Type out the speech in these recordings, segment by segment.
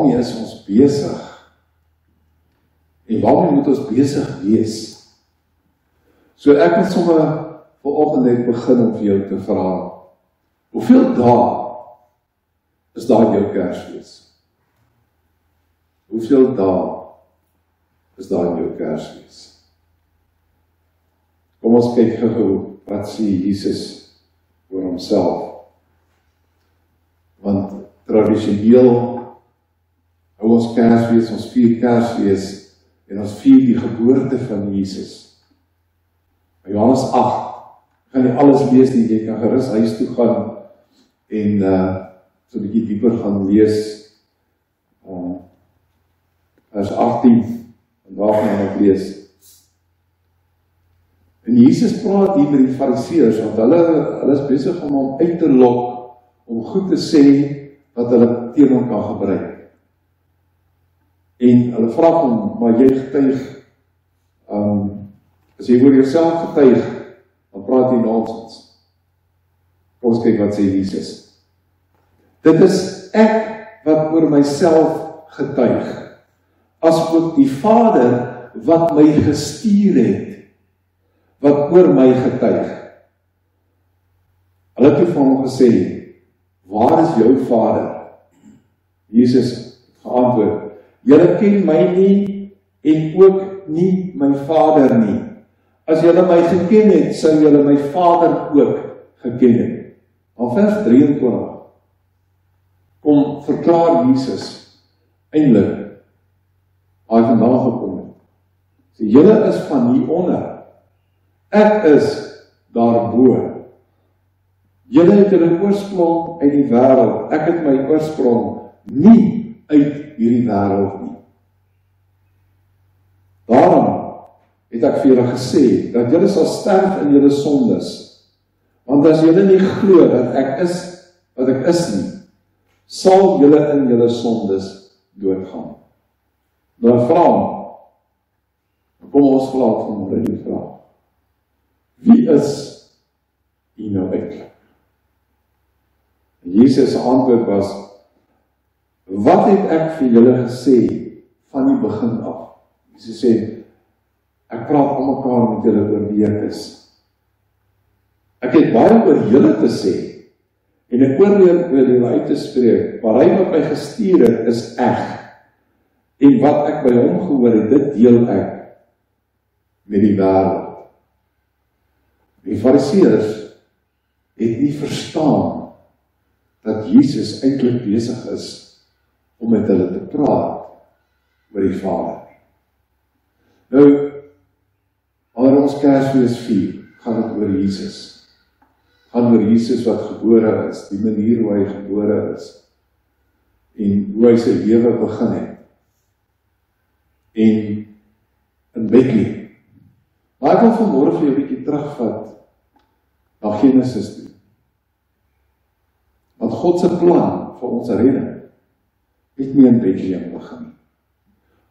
waarmee is ons besig? En waarmee moet ons besig wees? So ek wil sommer vanoggend net begin om vir jou te vra, hoeveel dae is daar in jou Kersfees? Hoeveel dae is daar in jou Kersfees? Kom ons kyk gou wat sê Jesus oor homself. Want tradisioneel hou ons Kersfees, ons vier Kersfees en ons vier die geboorte van Jesus. By Johannes 8 kan jy alles lees nie, jy kan gerus huis toe gaan en so 'n bietjie dieper gaan lees. Vers 18 en waarvan ons lees. En Jesus praat hier met die Fariseërs, want hulle is besig om hom uit te lok, om goed te sê wat hulle teen hom kan gebruik. En hulle vra hom, maar jy getuig, as jy oor jouself getuig, dan praat jy nonsens. Kom ons kyk wat sê Jesus. Dit is ek wat oor myself getuig, as ook die Vader wat my gestuur het, wat oor my getuig. Hulle het vir hom gesê, waar is jou Vader? Jesus geantwoord, julle ken my nie en ook nie my Vader nie. As julle my geken het, sou julle my Vader ook geken het. Aan vers 23 kom verklaar Jesus eintlik waar hy vandaan gekom het. So, julle is van hieronder. Ek is daarbo. Julle het julle oorsprong uit die wêreld. Ek het my oorsprong nie uit hierdie wêreld nie. Daarom het ek vir julle gesê, dat julle sal sterf in julle sondes. Want as julle nie glo dat ek is wat ek is nie, sal julle in julle sondes doodgaan. Dan vra hom, kom ons vra vanmôre die vraag, wie is u nou eintlik? Jesus' antwoord was, wat het ek vir julle gesê van die begin af? Jesus sê, ek praat almekaar met julle oor wie ek is. Ek het baie oor julle te sê, en ek oordeel oor julle uit te spreek, maar hy wat my gestuur het, is eg. En wat ek by hom gehoor het, dit deel ek met die wêreld. Die Fariseërs het nie verstaan dat Jesus eintlik besig is om met hulle te praat oor die Vader. Nou, wanneer ons Kersfees vier, gaan dit oor Jesus. Gaan oor Jesus wat gebore is, die manier hoe hy gebore is, en hoe hy sy lewe begin het. En in Bethlehem. Maar ek wil vanmôre vir jou 'n bietjie terugvat na Genesis toe. Want God se plan vir ons redding het nie in Bethlehem begin.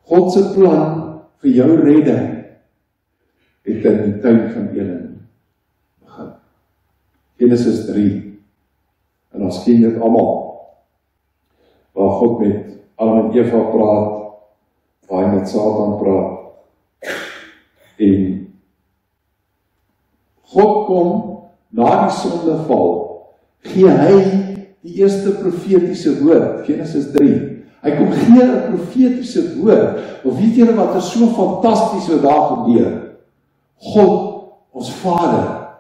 God se plan vir jou redding het in die tuin van Eden begin. Genesis 3. En ons ken dit almal. Waar God met Adam en Eva praat, waar hy met Satan praat. En God kom na die sondeval, gee hy die eerste profetiese woord, Genesis 3. Hy kom gee 'n profetiese woord, maar weet julle wat is so fantasties wat daar gebeur? God, ons Vader,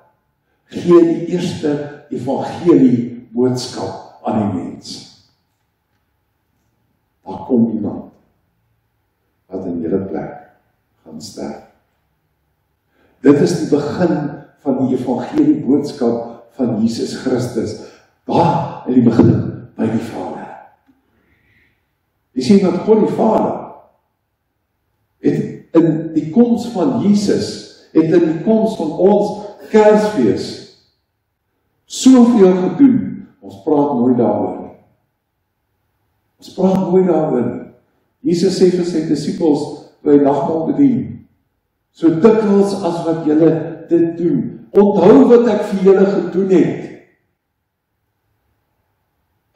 gee die eerste evangelie boodskap aan die mens. Daar kom iemand wat in julle plek gaan sterf. Dit is die begin van die evangelie boodskap van Jesus Christus. Waar in die begin by die Vader. Jy sien dat God die Vader het in die koms van Jesus, het in die koms van ons Kersfees soveel gedoen. Ons praat nooit daaroor nie. Ons praat nooit daaroor nie. Jesus sê vir sy disippels by nagmaal bedien, so dikwels as wat julle dit doen, onthou wat ek vir julle gedoen het.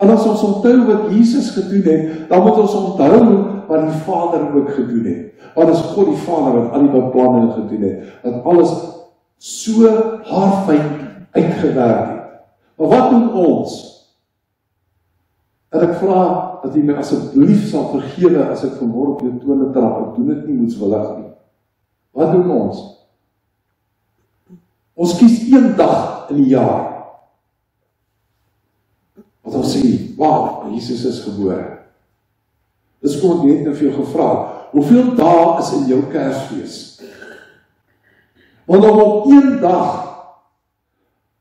En as ons onthou wat Jesus gedoen het, dan moet ons onthou wat die Vader ook gedoen het. Want is God die Vader wat al die beplanning gedoen het, dat alles so haarfyn uitgewerk het. Maar wat doen ons? En ek vra dat jy my asseblief sal vergewe as ek vanmôre op jou tone trap, ek doen dit nie moedswillig nie. Wat doen ons? Ons kies een dag in die jaar wat ons sê, wauw, Jesus is gebore. Dis kom ek net nou vir jou gevra, hoeveel dae is in jou Kersfees? Want om op een dag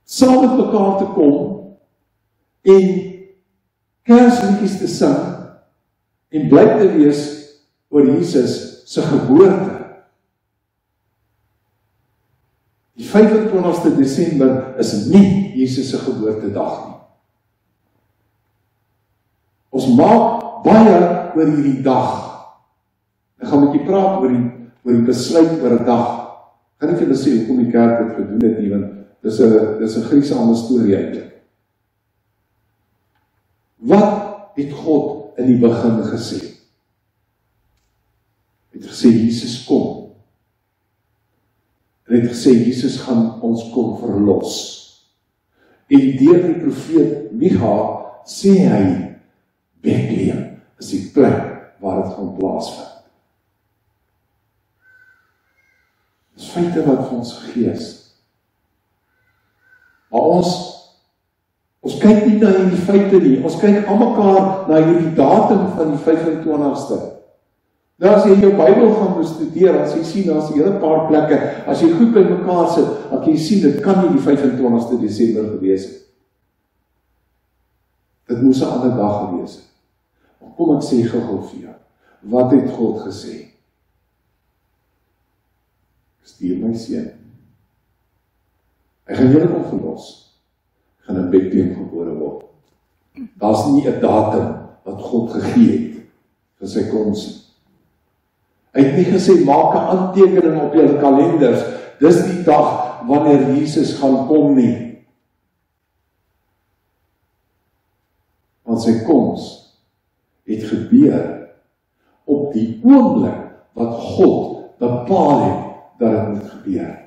saam met mekaar te kom en Kersliedjies te sing en bly te wees oor Jesus se geboorte. Die 25ste Desember is nie Jesus se geboortedag nie. Ons maak baie oor hierdie dag. Ek gaan met jy praat oor die besluit oor 'n dag. Ek gaan nie vir julle sê hoekom die kerk dit gedoen het nie, want dis 'n gruisame storie eintlik. Wat het God in die begin gesê? Hy het gesê Jesus kom. Hy het gesê Jesus gaan ons kom verlos. En deur die profeet Micha sê hy Bethlehem is die plek waar dit gaan plaasvind. Dis feite wat vir ons gegee is. Maar ons kyk nie na hierdie feite nie, ons kyk aan mekaar na hierdie datum van die 25ste. Nou as jy in jou Bybel gaan bestudeer, as jy sien, daar's 'n hele paar plekke, as jy goed by mekaar sit, dan kan jy sien, dit kan nie die 25ste Desember gewees het. Dit moes 'n ander dag gewees het. Maar kom ek sê gou vir jou, wat het God gesê? Stuur my seun. Hy gaan julle kom verlos. Hy gaan in Bethlehem gebore word. Daar's nie 'n datum wat God gegee het vir sy koms. Hy het nie gesê, maak 'n aantekening op julle kalenders, dis die dag wanneer Jesus gaan kom nie. Want sy koms het gebeur op die oomblik wat God bepaal het dat dit moet gebeur.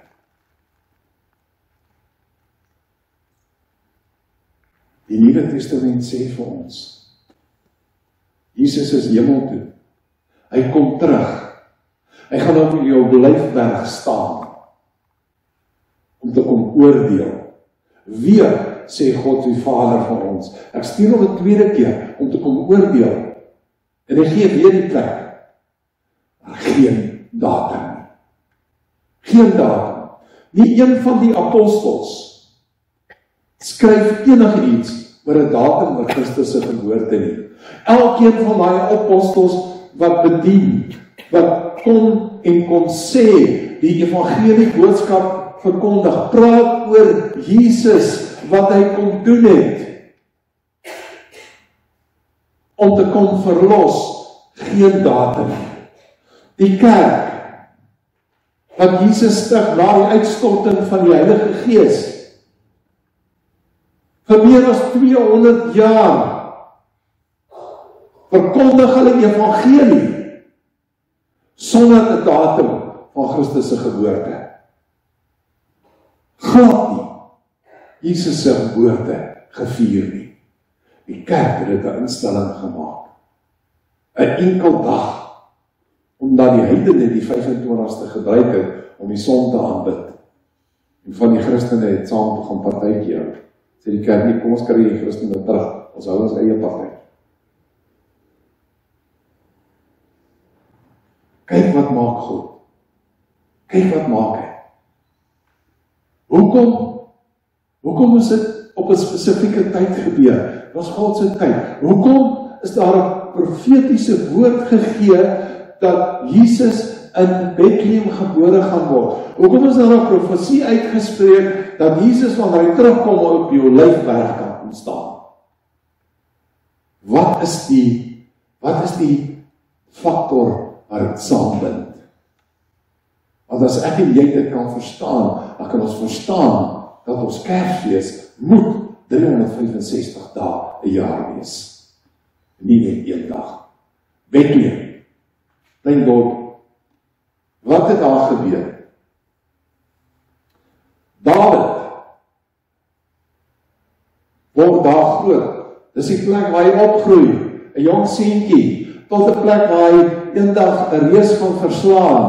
Die Nuwe Testament sê vir ons, Jesus is hemel toe. Hy kom terug. Hy gaan op jou Olyfberg staan om te kom oordeel. Weer sê God die Vader van ons, ek stuur hom 'n tweede keer om te kom oordeel. En hy gee weer die plek. Maar geen datum nie. Geen datum. Nie een van die apostels skryf enigiets oor 'n datum oor Christus se geboorte nie. Elkeen van daai apostels wat bedien, wat kon sê, die evangelie boodskap verkondig, praat oor Jesus, wat hy kom doen het, om te kom verlos, geen datum. Die kerk, wat Jesus stig na die uitstorting van die Heilige Gees, vir meer as 200 jaar, verkondig hulle evangelie, sonder 'n datum van Christus se geboorte. Glad nie Jesus se geboorte gevier nie. Die kerk het 'n instelling gemaak. 'n enkel dag, omdat die heidene die 25ste gebruik het om die son te aanbid. En van die Christene het saam te gaan partytjie hou. Sê die kerk nie, kom ons kry die Christene terug, ons hou ons eie party. Kyk wat maak God. Kyk wat maak hy. Hoekom is dit op 'n spesifieke tyd gebeur? Dit was God se tyd. Hoekom is daar 'n profetiese woord gegee dat Jesus in Bethlehem gebore gaan word? Hoekom is daar 'n profesie uitgespreek dat Jesus wanneer hy terugkom op die Olyfberg kan kom staan? Wat is die faktor wat dit saambind? Want as ek en jy dit kan verstaan, dan kan ons verstaan dat ons Kersfees moet 365 dae 'n jaar wees. Nie net een dag. Bethlehem. Klein dorp. Wat het daar gebeur? Dawid word daar groot. Dis die plek waar hy opgroei, 'n jong seentjie, tot 'n plek waar hy eendag 'n reus gaan verslaan.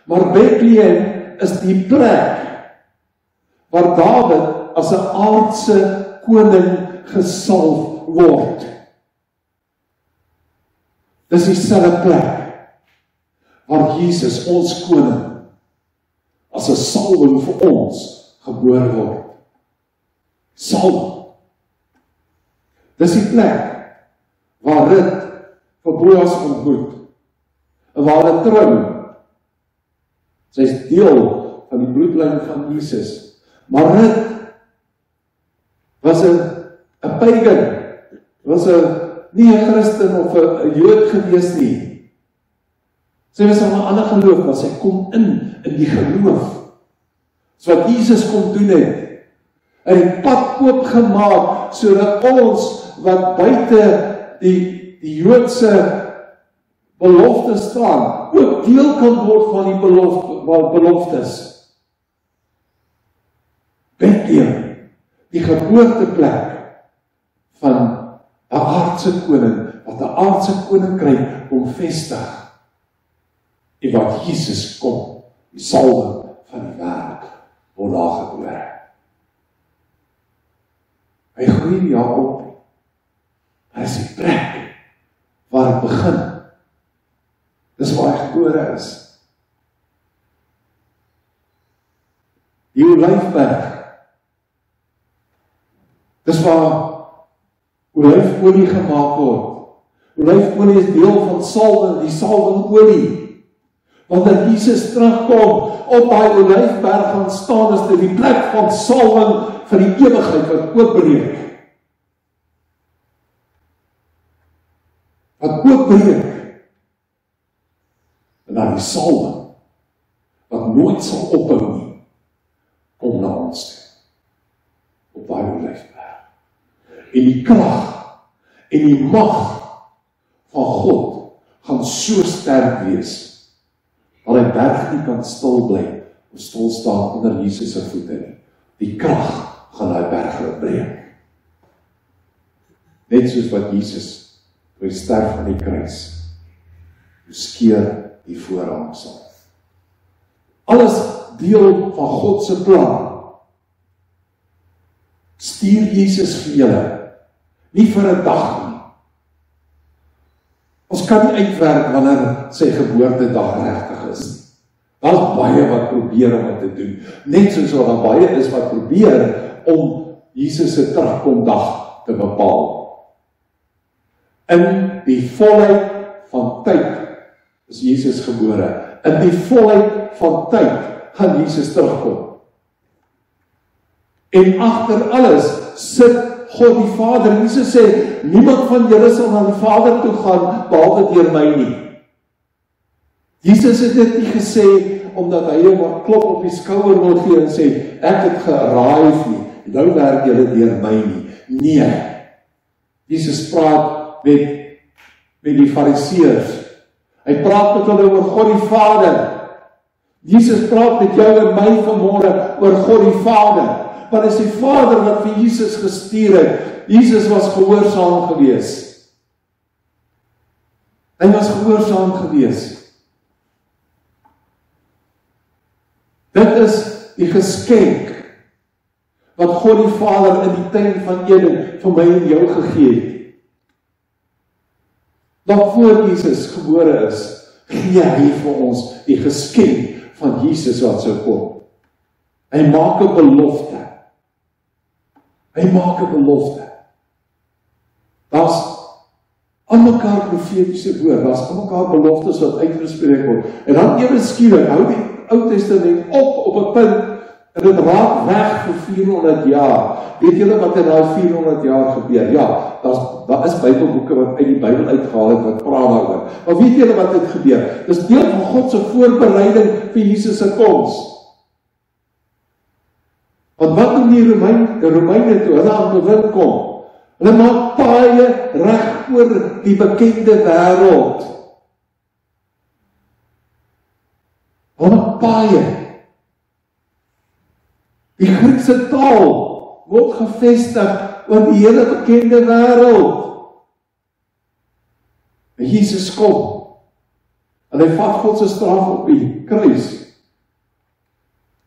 Maar Bethlehem is die plek waar Dawid as 'n aardse koning gesalf word. Dis dieselfde plek waar Jesus, ons koning, as 'n salwing vir ons gebore word. Salwing. Dis die plek waar Rut vir Boas ontmoet, en waar hulle trou. Sy is deel van die bloedlyn van Jesus. Maar Rut was 'n pagan, was nie 'n Christen of 'n Jood gewees nie. Sy was 'n ander geloof, maar sy kom in die geloof. So wat Jesus kom doen het, en die pad oop gemaak, sodat ons wat buite die Joodse beloftes staan, ook deel kan word van die beloftes. Bethlehem, die geboorteplek van 'n aardse koning, wat 'n aardse koninkryk kom vestig, en wat Jesus kom, die salwing van die wêreld, word daar gebore. Hy groei nie daar op. Hy is die plek waar het begin. Dis waar hy gebore is. Die Olyfberg. Dis waar olyfolie gemaak word. Olyfolie is deel van salwing, die salwingolie. Wanneer Jesus terugkom, op daai Olyfberg gaan staan, is dit die plek van salwing vir die ewigheid wat oopbreek. Wat oopbreek. En dan die salwing, wat nooit sal ophou nie, kom na ons toe. Op daai Olyfberg. En die krag en die mag van God gaan so sterk wees, dat hy berg nie kan stil bly of stil staan onder Jesus se voete nie. Die krag gaan daai berge breek. Net soos wat Jesus toe hy sterf aan die kruis, skeur die voorhangsel. Alles deel van God se plan. Stuur Jesus vir julle, nie vir 'n dag nie. Ons kan nie uitwerk wanneer sy geboortedag regtig is nie. Daar's baie wat probeer om dit te doen. Net soos wat daar baie is wat probeer om Jesus se terugkomdag te bepaal. In die volheid van tyd is Jesus gebore. In die volheid van tyd gaan Jesus terugkom. En agter alles sit God die Vader. Jesus sê, niemand van julle sal na die Vader toe gaan, behalwe deur my nie. Jesus het dit nie gesê, omdat hy jou maar klop op die skouer wil gee en sê, ek het geraai nie, nou werk julle deur my nie. Nee. Jesus praat met die Fariseërs. Hy praat met hulle oor God die Vader. Jesus praat met jou en my vanmôre oor God die Vader. Want is die Vader wat vir Jesus gestuur het. Jesus was gehoorsaam gewees. Hy was gehoorsaam gewees. Dit is die geskenk wat God die Vader in die tuin van Eden vir my en jou gegee het. Nog voor Jesus gebore is, gee hy vir ons die geskenk van Jesus wat sou kom. Hy maak 'n belofte. Hy maak 'n belofte. Daar's aan mekaar profetiese woord, daar's aan mekaar beloftes wat uitgespreek word. En dan ewe skielik hou die Ou Testament op 'n punt en dit raak weg vir 400 jaar. Weet julle wat in daai 400 jaar gebeur? Ja, daar is Bybelboeke wat uit die Bybel uitgehaal het wat praat daaroor. Maar weet julle wat het gebeur? Dis deel van God se voorbereiding vir Jesus se koms. Want wat doen die Romeine toe hulle aan bewind kom? Hulle maak paaie reg oor die bekende wêreld. Hulle maak paaie. Die Griekse taal word gevestig oor die hele bekende wêreld. En Jesus kom, en hy vat God se straf op die kruis.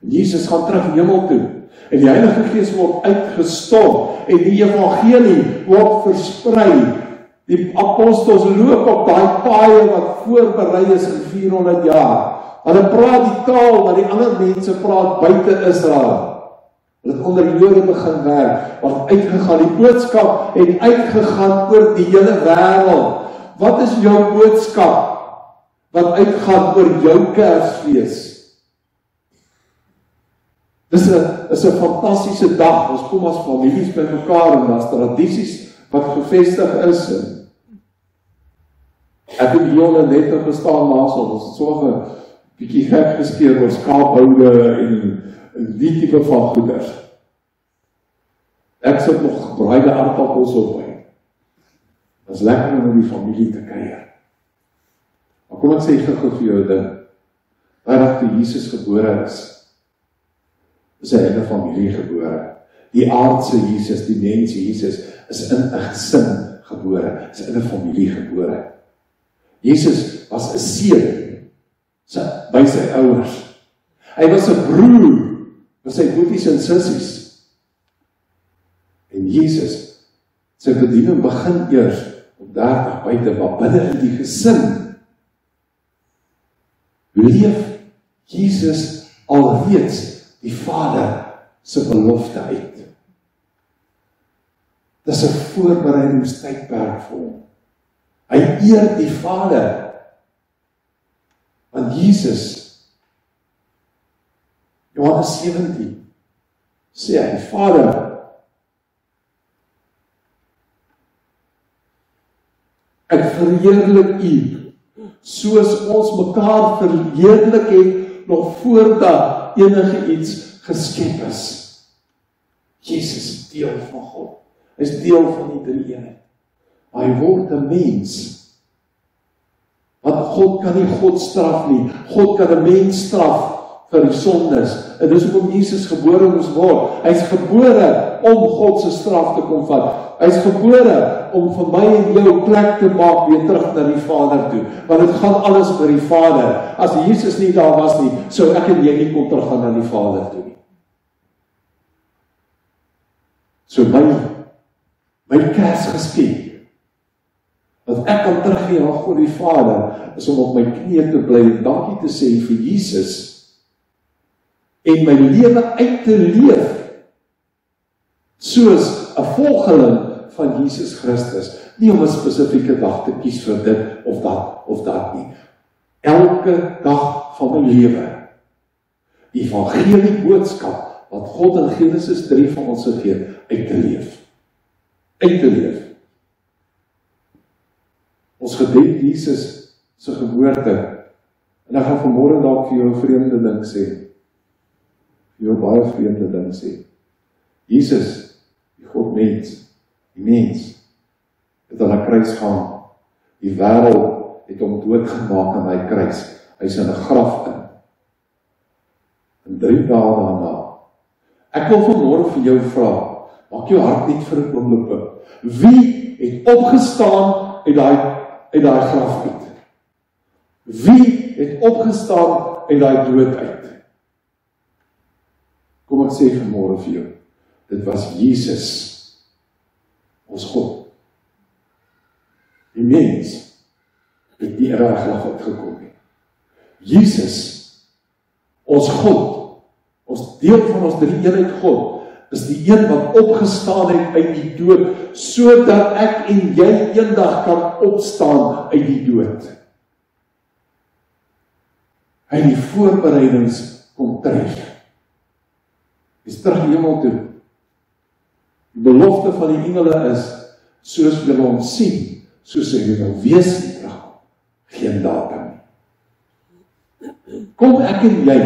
En Jesus gaan terug hemel toe, en die Heilige Gees word uitgestort, en die evangelie word versprei. Die apostels loop op daai paaie wat voorberei is in 400 jaar. Hulle praat die taal wat die ander mense praat buite Israel. Hulle het onder Jode begin werk, wat uitgegaan, die boodskap het uitgegaan oor die hele wêreld. Wat is jou boodskap wat uitgaan oor jou Kersfees? Dis 'n fantastiese dag. Ons kom as families by mekaar en daar's tradisies wat gevestig is. Ek het hier net gestaan naasal, ons het sommige bietjie gek geskeer oor skaaphoude en die tipe van goeders. Ek sit nog gebraaide aardappels op my. Dit is lekker om met die familie te kuier. Maar kom ek sê gou vir jou 'n ding. Waar toe Jesus gebore is hy in 'n familie gebore. Die aardse Jesus, die mens Jesus, is in 'n gesin gebore, is in 'n familie gebore. Jesus was 'n seun by sy ouers. Hy was 'n broer vir sy boeties en sissies. En Jesus, sy bediening begin eers op 30 buite, maar binne in die gesin leef Jesus alreeds die Vader se belofte uit. Dis 'n voorbereidingstydperk vir hom. Hy eer die Vader. Want Jesus, Johannes 17, sê hy, Vader, ek verheerlik U, soos ons mekaar verheerlik het, nog voordat enige iets geskep is. Jesus is deel van God. Hy is deel van die drie-eenheid. Maar hy word 'n mens. Want God kan nie God straf nie. God kan 'n mens straf vir die sondes. En dis hoekom Jesus gebore moes word. Hy's gebore om God se straf te kom vat. Hy's gebore om vir my en jou plek te maak weer terug na die Vader toe. Want dit gaan alles by die Vader. As Jesus nie daar was nie, sou ek en jy nie kon teruggaan na die Vader toe nie. So my Kersgeskenk, wat ek kan teruggee aan God die Vader, is om op my knieë te bly en dankie te sê vir Jesus en my lewe uit te leef soos 'n volgeling van Jesus Christus, nie om 'n spesifieke dag te kies vir dit of dat nie. Elke dag van my lewe, die evangelie boodskap wat God in Genesis 3 van ons gegee, uit te leef. Uit te leef. Ons gedenk Jesus se geboorte, en ek gaan vanmôre dalk vir jou 'n vreemde ding sê, vir jou baie vreemde ding sê. Jesus, die God-mens, die mens, het aan 'n kruis gehang. Die wêreld het hom doodgemaak aan hy kruis. Hy's in 'n graf in. En 3 dae daarna. Ek wil vanmôre vir jou vra, maak jou hart net vir 'n oomblik oop. Wie het opgestaan uit daai graf uit? Wie het opgestaan uit daai dood uit? Kom ek sê vanmôre vir jou, dit was Jesus, ons God. Die mens het nie reg uitgekom nie. Jesus, ons God, ons deel van ons drie-eenheid God, is die een wat opgestaan het uit die dood, sodat ek en jy eendag kan opstaan uit die dood. Hy het die voorbereidings kom tref. Hy's terug hemel toe. Die belofte van die engele is, soos julle hom sien, soos hy wil wees nie terugkom. Geen datum nie. Kom ek en jy,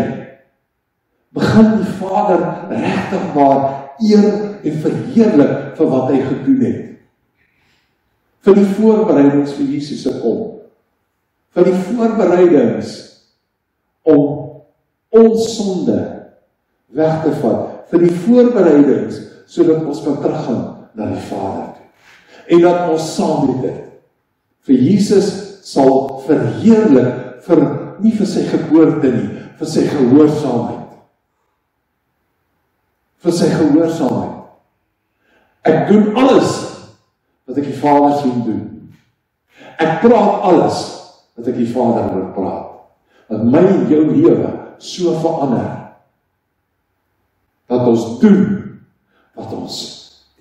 begin die Vader regtig maar eer en verheerlik vir wat hy gedoen het. vir die voorbereidings vir Jesus se kom, vir die voorbereidings om ons sonde weg te vat, vir die voorbereidings sodat ons kan teruggaan na die Vader toe. En dat ons saam met dit vir Jesus sal verheerlik nie vir sy geboorte nie, vir sy gehoorsaamheid. Vir sy gehoorsaamheid. Ek doen alles wat ek die Vader sien doen. Ek praat alles wat ek die Vader wil praat. Dat my en jou lewe so verander. Dat ons doen wat ons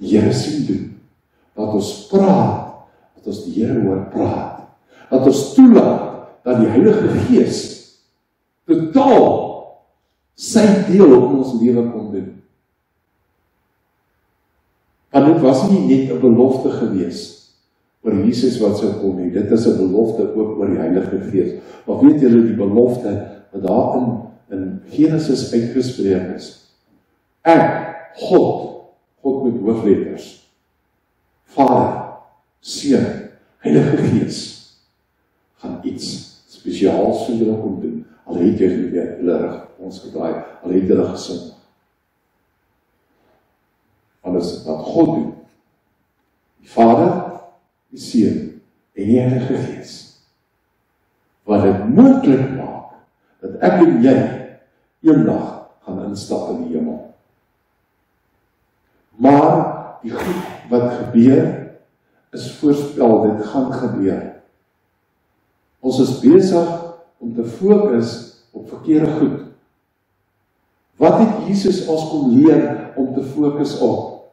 die Here sien doen. Dat ons praat wat ons die Here hoor praat. Dat ons toelaat dat die Heilige Gees totaal sy deel op ons lewe kon doen. En dit was nie net 'n belofte gewees oor Jesus wat sou kom nie. Dit is 'n belofte ook oor die Heilige Gees. Maar weet julle die belofte wat daar in Genesis uitgespreek is? Ek, God met hoofletters, Vader, Seun, Heilige Gees, gaan iets spesiaals vir julle kom doen. Al het jy nie weer hulle rug ons gedraai, al het hulle gesondig. Alles wat God doen, die Vader, die Seun en die Heilige Gees, wat dit moontlik maak, dat ek en jy eendag gaan instap in die hemel. Maar die goed wat gebeur, is voorspel, dit gaan gebeur. Ons is besig om te fokus op verkeerde goed. Wat het Jesus ons kom leer om te fokus op?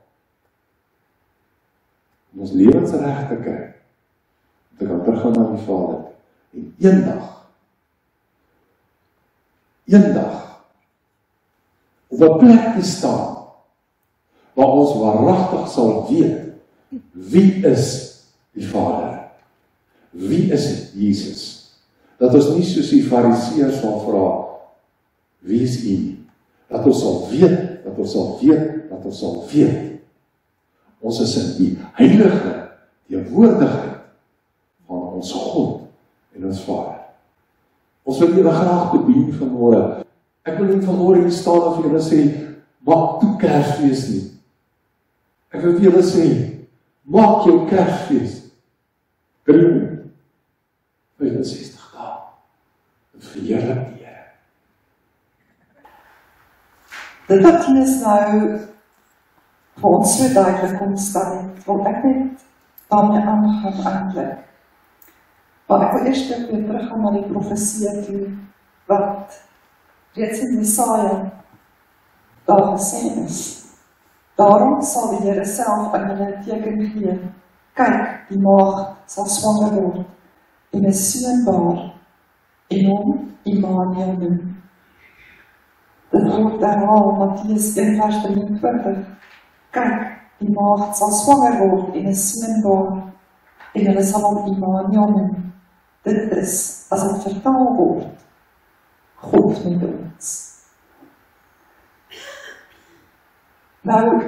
Om ons lewens reg te kry, om te kan teruggaan na die Vader, en eendag, op 'n plek te staan, waar ons waaragtig sal weet, wie is die Vader? Wie is Jesus? Dat ons nie soos die Fariseërs sal vra, wie is U nie? Dat ons sal weet, dat ons sal weet, dat ons sal weet. Ons is in die heilige teenwoordigheid van ons God en ons Vader. Ons wil julle graag bedien vanmôre. Ek wil nie vanmôre hier staan of julle sê, maak toe Kersfees nie. Ek wil vir julle sê, maak jou Kersfees 365 dae. En verheerlik die Here. Dit wat Tinus nou vir ons so duidelik omstel het, wil ek net daarmee aangaan eintlik. Maar ek wil eers weer teruggaan na die profesie toe, wat reeds in Jesaja daar gesê is. Daarom sal die Here self aan julle 'n teken gee. Kyk, die maagd sal swanger word en 'n seun baar en hom Immanuel noem. Dit word herhaal Matteus 1:23. Kyk, die maagd sal swanger word en 'n seun baar en hulle sal hom Immanuel noem. Dit is, as dit vertaal word, God met ons. Nou,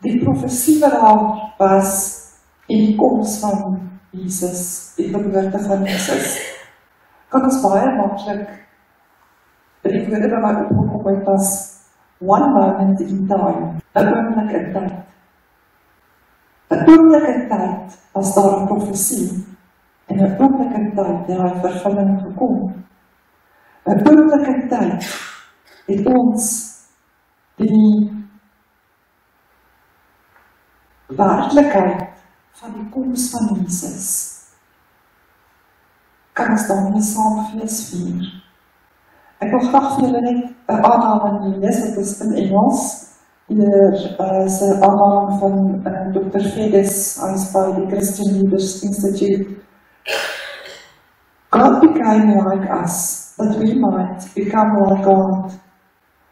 die profesie wat daar was en die koms van Jesus, die geboorte van Jesus, kan ons baie maklik, die woorde wat my opgekom het was, one moment in time, 'n oomblik in tyd. 'n oomblik in tyd was daar 'n profesie, en 'n oomblik in tyd het hy vervulling gekom. 'n oomblik in tyd het ons die werklikheid van die koms van Jesus kan ons daarmee saam fees vier. Ek wil graag vir julle net 'n aanhaling lees, dit is in Engels, hier is 'n aanhaling van Dr. Fedes, hy is by die Christian Leaders Institute. God became like us, that we might become like God.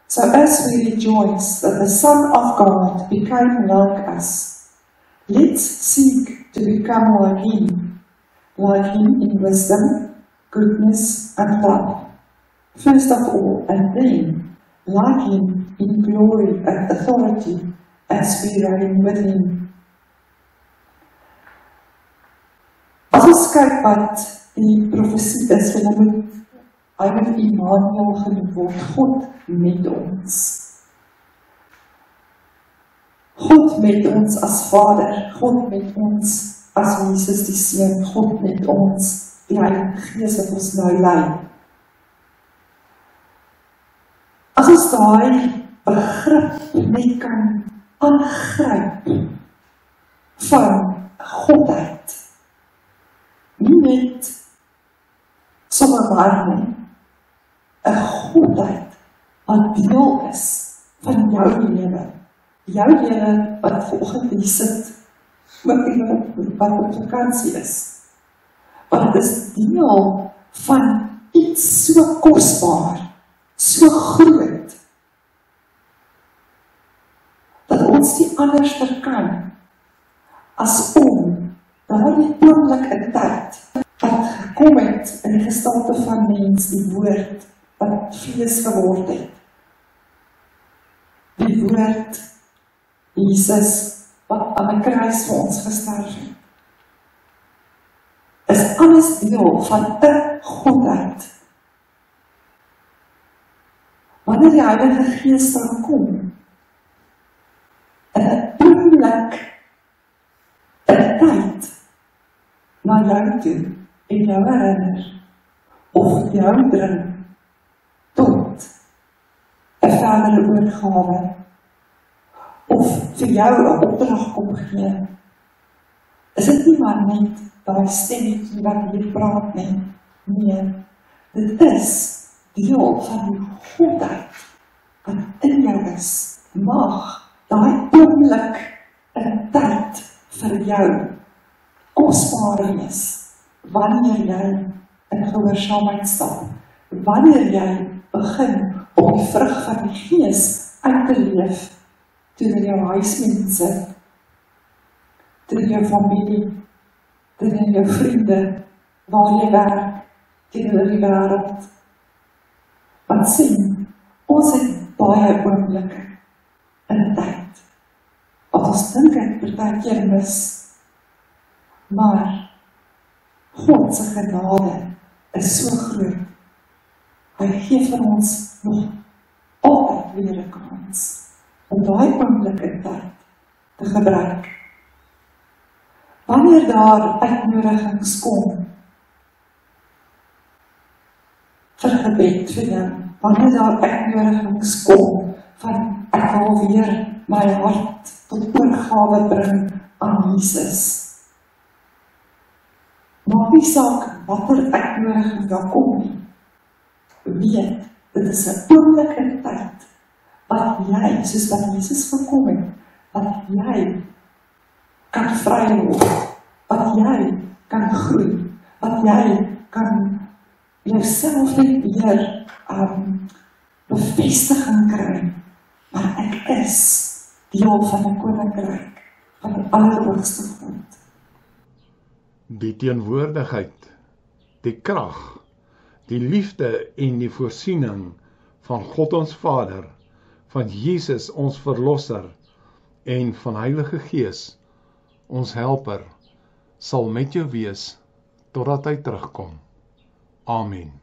So as we rejoice that the Son of God became like us, let's seek to become like Him in wisdom, goodness, and love, first of all, and then, like Him in glory and authority, as we reign with Him. ons kyk wat die profesie is, en hy moet Immanuel genoem word, God met ons. God met ons as Vader, God met ons as Jesus die Seun, God met ons, die Heilige Gees wat ons nou lei. As ons daai begrip net kan aangryp van Godheid, nie net sommer maar nie, 'n Godheid wat deel is van jou lewe wat vanoggend hier sit, wat op vakansie is, want dit is deel van iets so kosbaar, so groot, dat ons nie anders kan as om daardie oomblike tyd wat gekom het in die gestalte van mens, die woord wat vlees geword het, die woord Jesus wat aan die kruis vir ons gesterf het, is alles deel van 'n Godheid. Wanneer die Heilige Gees dan kom, in 'n oomblik, 'n tyd na jou toe, en jou herinner, of jou bring tot 'n verdere oorgawe, of vir jou 'n opdrag kom gee, is dit nie maar net daai stemmetjie wat hier praat nie. Nee, dit is deel van die Godheid wat in jou is. Mag daai oomblik 'n tyd vir jou kosbaar wees, wanneer jy in gehoorsaamheid stap, wanneer jy begin om die vrug van die Gees uit te leef, teenoor jou huismense, teenoor jou familie, teenoor jou vriende, waar jy werk, teenoor die wêreld. Want sien, ons het baie oomblikke in 'n tyd, wat ons dink ek partykeer mis, maar God se genade is so groot. Hy gee vir ons nog altyd weer 'n kans om daai oomblik in tyd te gebruik. Wanneer daar uitnodigings kom vir gebed vir jou, wanneer daar uitnodigings kom van ek wil weer my hart tot oorgawe bring aan Jesus, maak nie saak watter uitnodiging daar kom nie. Weet, dit is 'n oomblik in tyd wat jy, soos wat Jesus gekom het, wat jy kan vry word, wat jy kan groei, wat jy kan jouself net weer bevestiging kry, maar ek is deel van 'n koninkryk van die Allerhoogste God. Die teenwoordigheid, die krag, die liefde en die voorsiening van God ons Vader, van Jesus ons Verlosser en van Heilige Gees, ons Helper, sal met jou wees totdat hy terugkom. Amen.